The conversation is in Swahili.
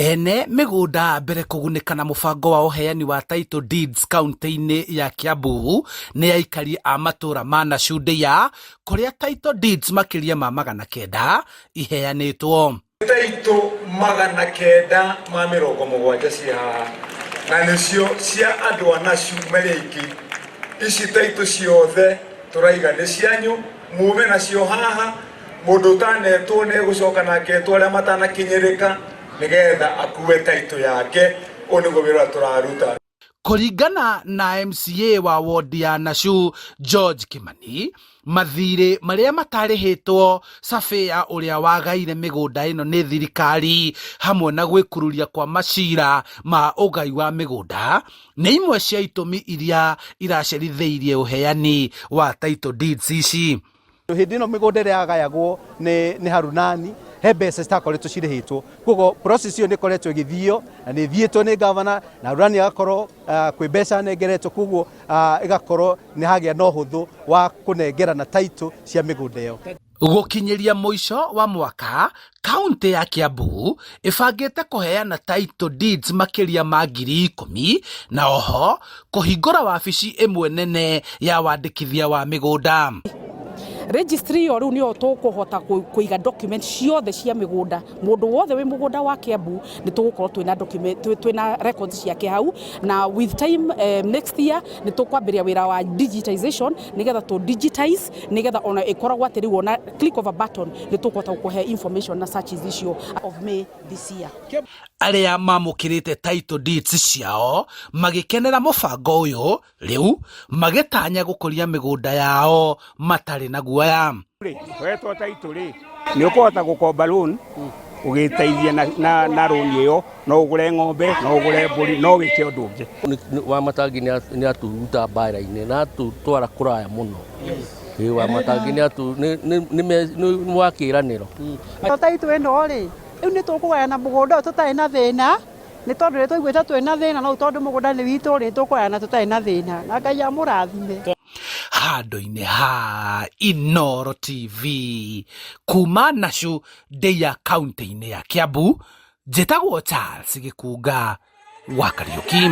Ene migunda mbere kugunika na mubango wa uheani wa title deeds kaunti-ini ya Kiambu ni aikari a matura ma Nacundia kuria title deeds makiria ma 900 iheanitwo. Title 900 ma 70 cia na nicio cia andu a Nacu mariki. Ici title ciothe turaiga ni cianyu mume nacio haha mundu tanetwo ne gucoka nake twaria matanakinyirika nigetha akuwe title yake onigo wira turaruta. Kuringana na MCA wa ward ya Nacu George Kimani, mathire maria matarihitwo Safia uria wagaire migunda ino ni thirikari hamwe na gwikururia kwa macira ma ugai wa migunda ni imwe cia itumi iria iraceritheirie uheani wa title deeds ici. Hindi no migunda ria agayagwo ni harunani he mbeca citakoretwo cirihitwo koguo process iyo nikoretwo igithio na ni thietwo ni governor na harunani agakorwo kwi mbeca nengeretwo koguo igakorwo ni hagia no huthu wa kunengerana title cia migunda iyo. Gukinyiria muico wa mwaka kaunti ya Kiambu ifangite kuheana title deeds makiria ma 10,000 na oho kuhingura wabici imwe nene ya wandikithia wa migunda. Registry yo riu nio tukuhota kuiga document ciothe cia migunda mundu wothe wi mugunda wa Kiambu ni tugukorwo twina document twina records ciake hau na with time next year ni tukwambiria wira wa digitization nigetha tu digitize nigetha ona ikoragwo atiri wona click of a button ni tukuhota kuhe information na searches icio of May this year. Aria mamukirite title deeds ciao magikenera mubango uyu riu magitanya gukuria migunda yao matari na guoya. Wetwo title ni ukuhota gukomba loan ugiteithia na loan iyo no ugure ng'ombe no ugure mburi no wike undu ungi. Wa matangi ni aturuta mbaira-ini na tutwara kuraya muno. Wa matangi ni wakiraniro. Title ino ri riu ni tukugayana mugunda tutai na thina ni tondu ri tuiguite twina thina no tondu mugunda ni witu ri tukugayana tutai na thina na Ngai amurathime. Handu-ini ha Inooro TV kuma Nacundia kaunti-ini ya Kiambu, njitagwo Charles Gikunga wa Kariuki.